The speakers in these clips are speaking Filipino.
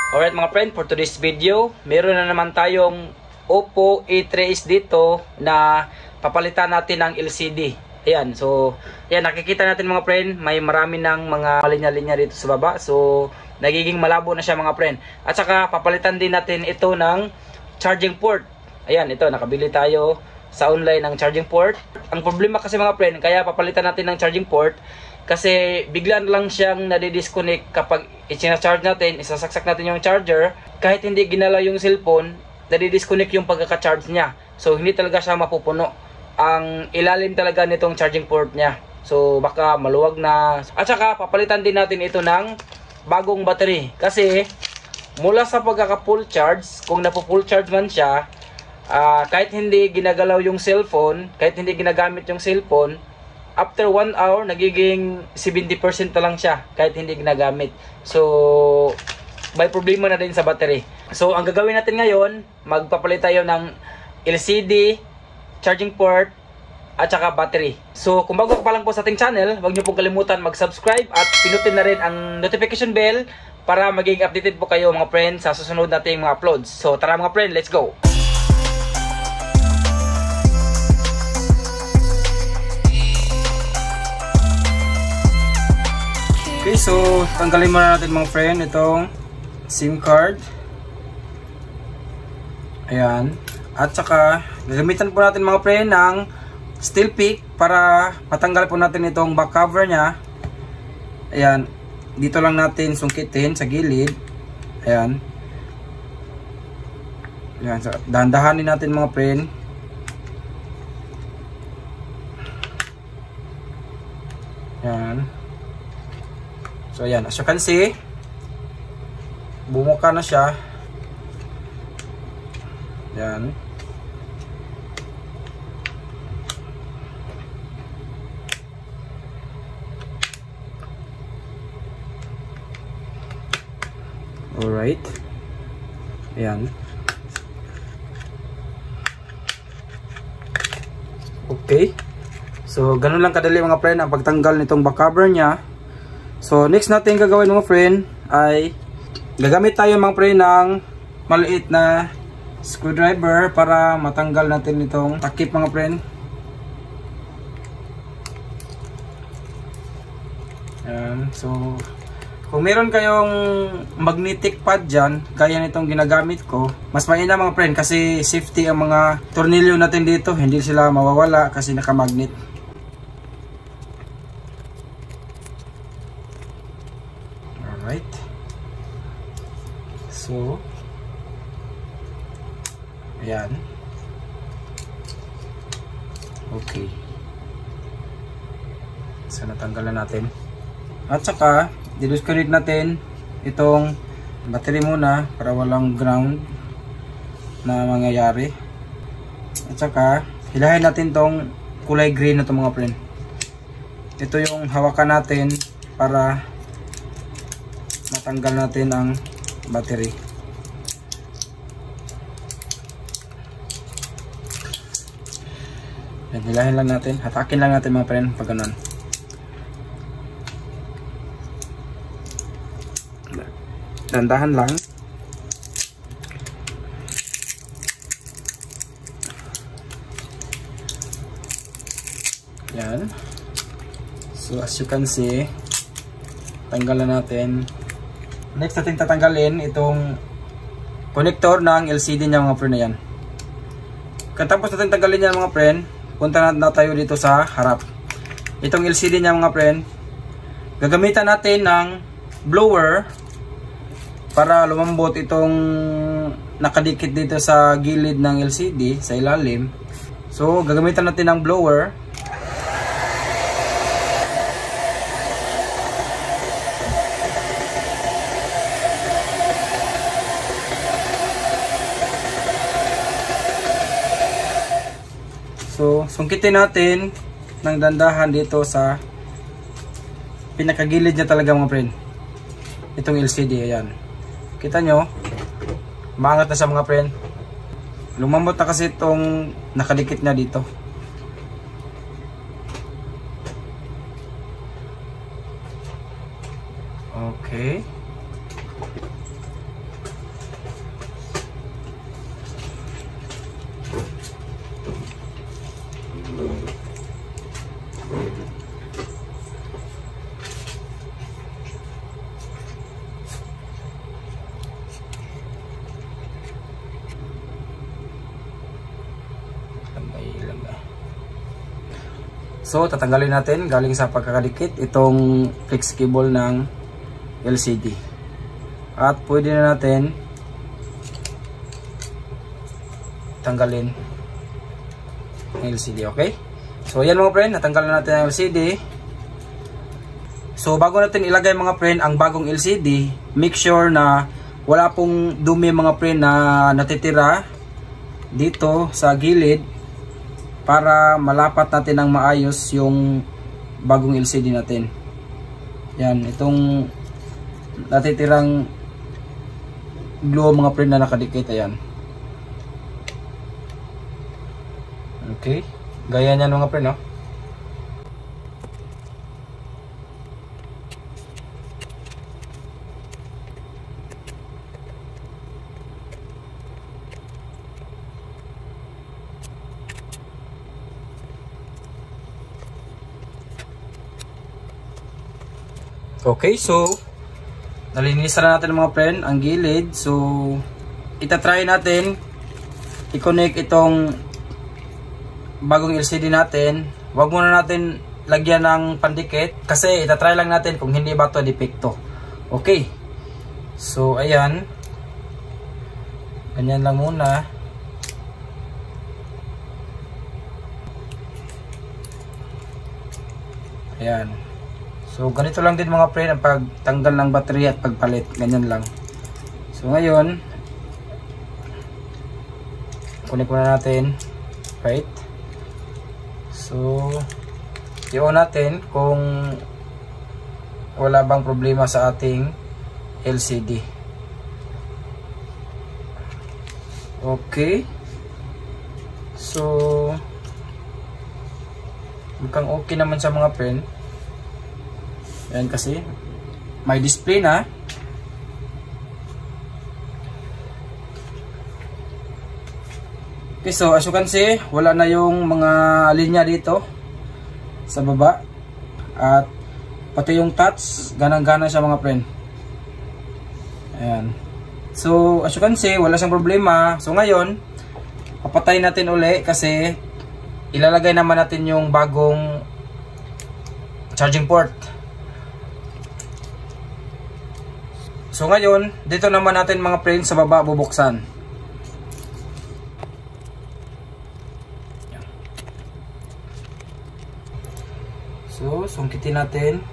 Alright mga friend, for today's video, meron na naman tayong Oppo A3s dito na papalitan natin ng LCD. Ayan, so ayan, nakikita natin mga friend, may marami ng mga linya-linya dito sa baba. So nagiging malabo na siya mga friend. At saka papalitan din natin ito ng charging port. Ayan, ito, nakabili tayo sa online ng charging port. Ang problema kasi mga friend, kaya papalitan natin ng charging port kasi bigla lang siyang nadi-disconnect kapag i-charge natin, isasaksak natin yung charger. Kahit hindi ginalaw yung cellphone, nadi-disconnect yung pagkaka-charge niya. So hindi talaga siya mapupuno ang ilalim talaga nitong charging port niya. So baka maluwag na. At saka papalitan din natin ito ng bagong battery. Kasi mula sa pagkaka-full charge, kung napo-full charge man siya, kahit hindi ginagalaw yung cellphone, kahit hindi ginagamit yung cellphone, after 1 hour, nagiging 70% na lang siya kahit hindi ginagamit. So, may problema na din sa battery. So, ang gagawin natin ngayon, magpapalit tayo ng LCD, charging port, at saka battery. So, kung bago ka pa lang po sa ating channel, huwag niyo pong kalimutan mag-subscribe at pinutin na rin ang notification bell para maging updated po kayo mga friends sa susunod nating mga uploads. So, tara mga friend, let's go! Okay, so tanggalin muna natin mga friend itong SIM card. Ayan. At saka gagamitan po natin mga friend ng steel pick para matanggal po natin itong back cover nya. Ayan. Dito lang natin sungkitin sa gilid. Ayan. Ayan. So, dahan-dahanin natin mga friend. Ayan. So ayan, as you can see, bumuka na siya. Ayan. Alright. Ayan. Okay. So ganun lang kadali mga friend ang pagtanggal nitong back cover niya. So next natin gagawin mga friend ay gagamit tayo mga friend ng maliit na screwdriver para matanggal natin itong takip mga friend. So kung meron kayong magnetic pad dyan gaya nitong ginagamit ko, mas mainam mga friend kasi safety ang mga tornilyo natin dito, hindi sila mawawala kasi nakamagnet. Alright. So ayan. Okay. So natanggalan natin. At saka disconnect natin itong battery muna para walang ground na mangyayari. At saka hilahin natin tong kulay green na itong mga friend. Ito yung hawakan natin para matanggal natin ang battery. Hilahin lang natin, hatakin lang natin mga friend pag ganun. Dandahan lang. Yan. So as you can see, tanggalan natin. Next natin tatanggalin itong connector ng LCD niya mga friend na yan. Katapos natin tanggalin yan mga friend, punta na tayo dito sa harap. Itong LCD niya mga friend, gagamitan natin ng blower para lumambot itong nakadikit dito sa gilid ng LCD sa ilalim. So gagamitan natin ng blower. So, sungkitin natin ng dandahan dito sa pinakagilid niya talaga mga friend. Itong LCD, ayan. Kita nyo, maangat na siya mga friend. Lumambot na kasi itong nakadikit na dito. Okay. So tatanggalin natin galing sa pagkakadikit itong flex cable ng LCD. At pwede na natin tanggalin ang LCD, okay? So ayan mga friend, natanggal na natin ang LCD. So bago natin ilagay mga friend ang bagong LCD, make sure na wala pong dumi mga friend na natitira dito sa gilid para malapat natin ng maayos yung bagong LCD natin. Yan, itong natitirang glue mga friend na nakadikit, ayan. Okay, gaya niyan mga friend, no? Okay, so nalinisan na natin mga friend ang gilid. So itatry natin i-connect itong bagong LCD natin. Huwag muna natin lagyan ng pandikit kasi itatry lang natin kung hindi ba ito depekto. Okay, so ayan, ganyan lang muna. Ayan. So ganito lang din mga friend ang pagtanggal ng battery at pagpalit, ganyan lang. So ngayon, connect muna natin, right? So i-on natin kung wala bang problema sa ating LCD. Okay. So mukhang okay naman sa mga friend. Ayan, kasi may display na. Okay, so as you can see, wala na yung mga linya dito sa baba. At pati yung touch, ganang-gana siya mga friend. Ayan. So as you can see, wala siyang problema. So ngayon, papatayin natin uli kasi ilalagay naman natin yung bagong charging port. So ngayon, dito naman natin mga friend sa baba bubuksan. So, sungkitin natin.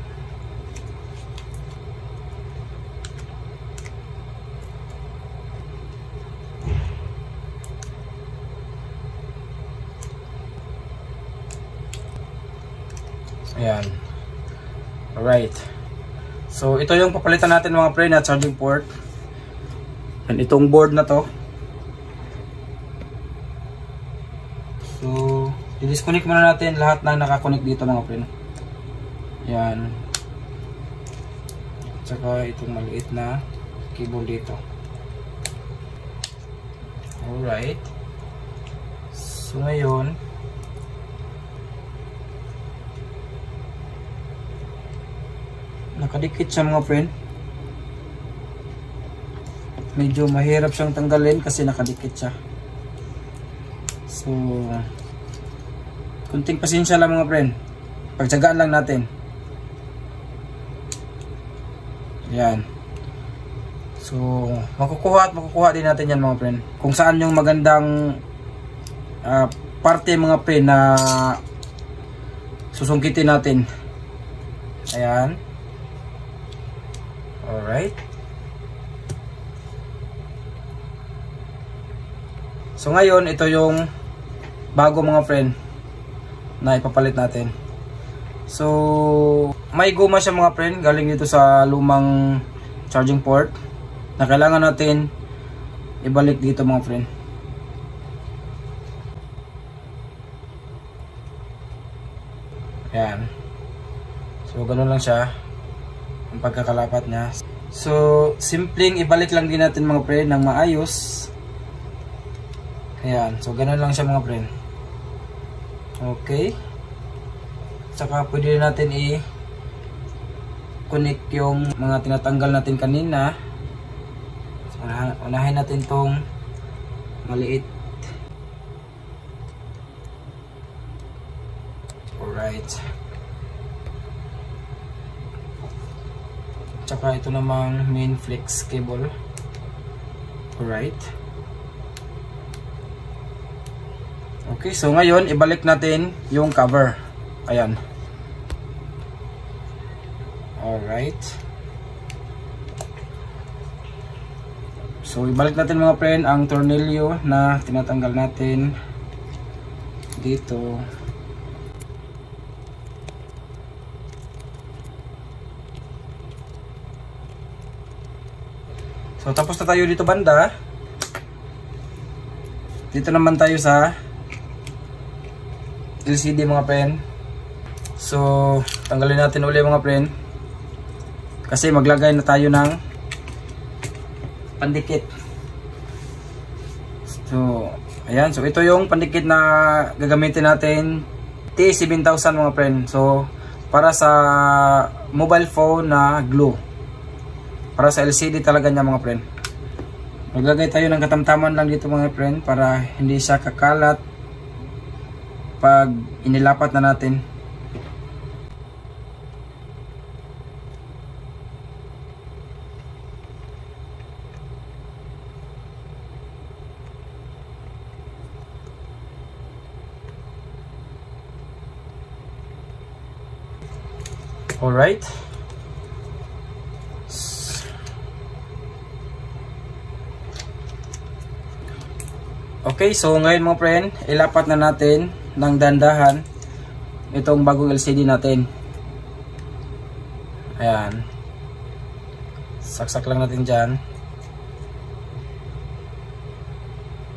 Ayan. Alright. So ito yung papalitan natin mga friend na charging port. And itong board na to. So i-disconnect muna natin lahat na nakakonect dito mga friend. Yan. Tsaka itong maliit na cable dito. Alright. So ngayon, nakadikit siya mga friend. Medyo mahirap siyang tanggalin kasi nakadikit siya. So kunting pasensya lang mga friend, pagtsagaan lang natin. Yan. So makukuha at makukuha din natin yan mga friend, kung saan yung magandang parte mga friend na susungkitin natin. Ayan. Alright. So ngayon, ito yung bago mga friend na ipapalit natin. So may guma siya mga friend, galing dito sa lumang charging port na kailangan natin ibalik dito mga friend. Ayan. So ganun lang siya ang pagkakalapat niya. So simpleng ibalik lang din natin mga friend ng maayos. Ayan, so ganun lang siya mga friend. Okay. Saka pwede natin i-connect yung mga tinatanggal natin kanina. So, unahin natin tong maliit. Alright. Alright. Tsaka ito namang main flex cable. Alright. Okay, so ngayon ibalik natin yung cover. Ayan. Alright. So ibalik natin mga friend ang tornilyo na tinatanggal natin dito. So tapos na tayo dito banda. Dito naman tayo sa LCD mga friend. So tanggalin natin uli mga friend. Kasi maglagay na tayo ng pandikit. So ayan, so ito yung pandikit na gagamitin natin, T7000 mga friend. So para sa mobile phone na glue. Para sa LCD talaga niya mga friend. Maglagay tayo ng katamtaman lang dito mga friend para hindi siya kakalat pag inilapat na natin. Alright. Okay, so ngayon mga friend, ilapat na natin ng dandahan itong bagong LCD natin. Ayan. Saksak lang natin dyan.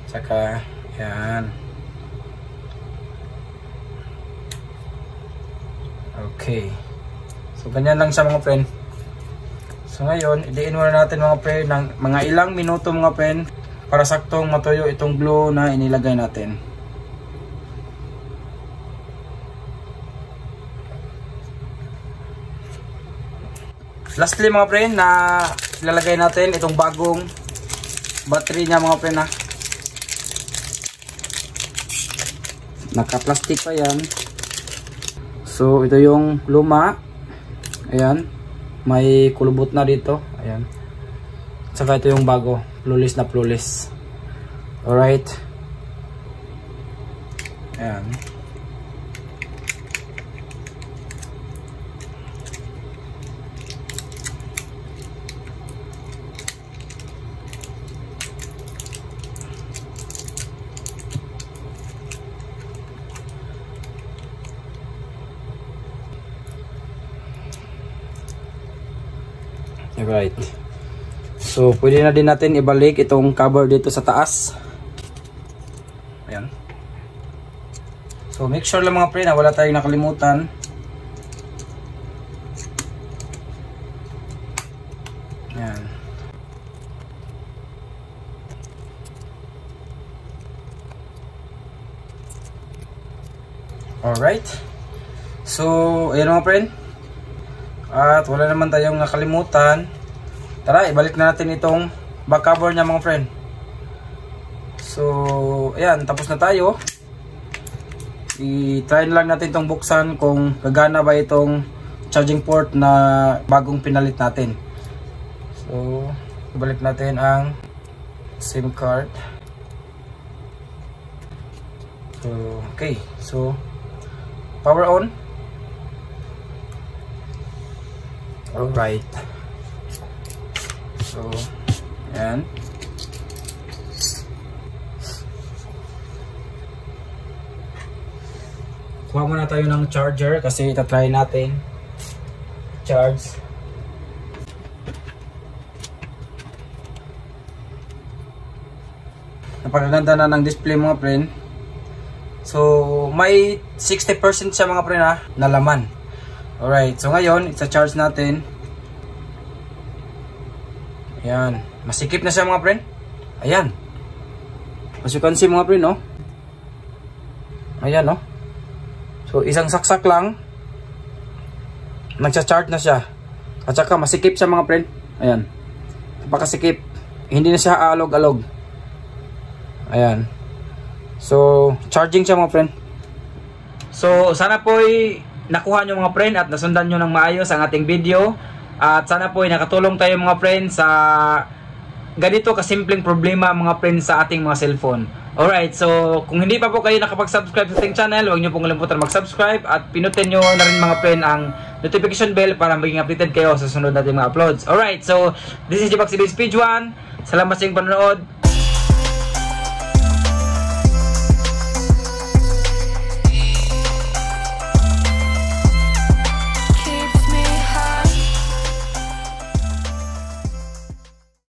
Saka, ayan. Okay. So ganyan lang siya mga friend. So ngayon, idiin muna natin mga friend ng mga ilang minuto mga friend para saktong matuyo itong glue na inilagay natin. Lastly mga friend, na ilalagay natin itong bagong battery niya mga friend, naka-plastic pa yan. So ito yung luma. Ayan, may kulubot na dito. Ayan. Saka ito yung bago, flawless na flawless. Alright. Ayan. Alright. So, pwede na din natin ibalik itong cover dito sa taas. Ayan. So, make sure lang mga pre na wala tayong nakalimutan. Ayan. Alright. So, ayan mga friend. At wala naman tayong nakalimutan. Tara, ibalik na natin itong back cover niya mga friend. So, ayan, tapos na tayo. I-try lang natin itong buksan kung gagana ba itong charging port na bagong pinalit natin. So, ibalik natin ang SIM card. So, okay. So, power on. Alright. So, ayan. Kuha muna tayo ng charger kasi itatry natin charge. Napakaganda na ng display mga friend. So, may 60% siya mga friend na laman. Alright, so ngayon, isa-charge natin. Ayan, masikip na siya mga friend. Ayan. As you can see mga friend, no? Ayan, no? So, isang saksak lang, nagsa-charge na siya. At saka, masikip siya mga friend. Ayan. Napakasikip. Hindi na siya alog-alog. Ayan. So, charging siya mga friend. So sana po'y nakuha nyo mga friend at nasundan nyo ng maayos ang ating video. At sana po'y nakatulong tayo mga friend sa ganito kasimpleng problema mga friend sa ating mga cellphone. Alright, so kung hindi pa po kayo nakapag-subscribe sa ating channel, huwag nyo pong kalimutan mag-subscribe at pinutin nyo na rin mga friend ang notification bell para maging updated kayo sa sunod nating mga uploads. Alright, so this is Jibak CB Speed 1. Salamat sa inyong panonood.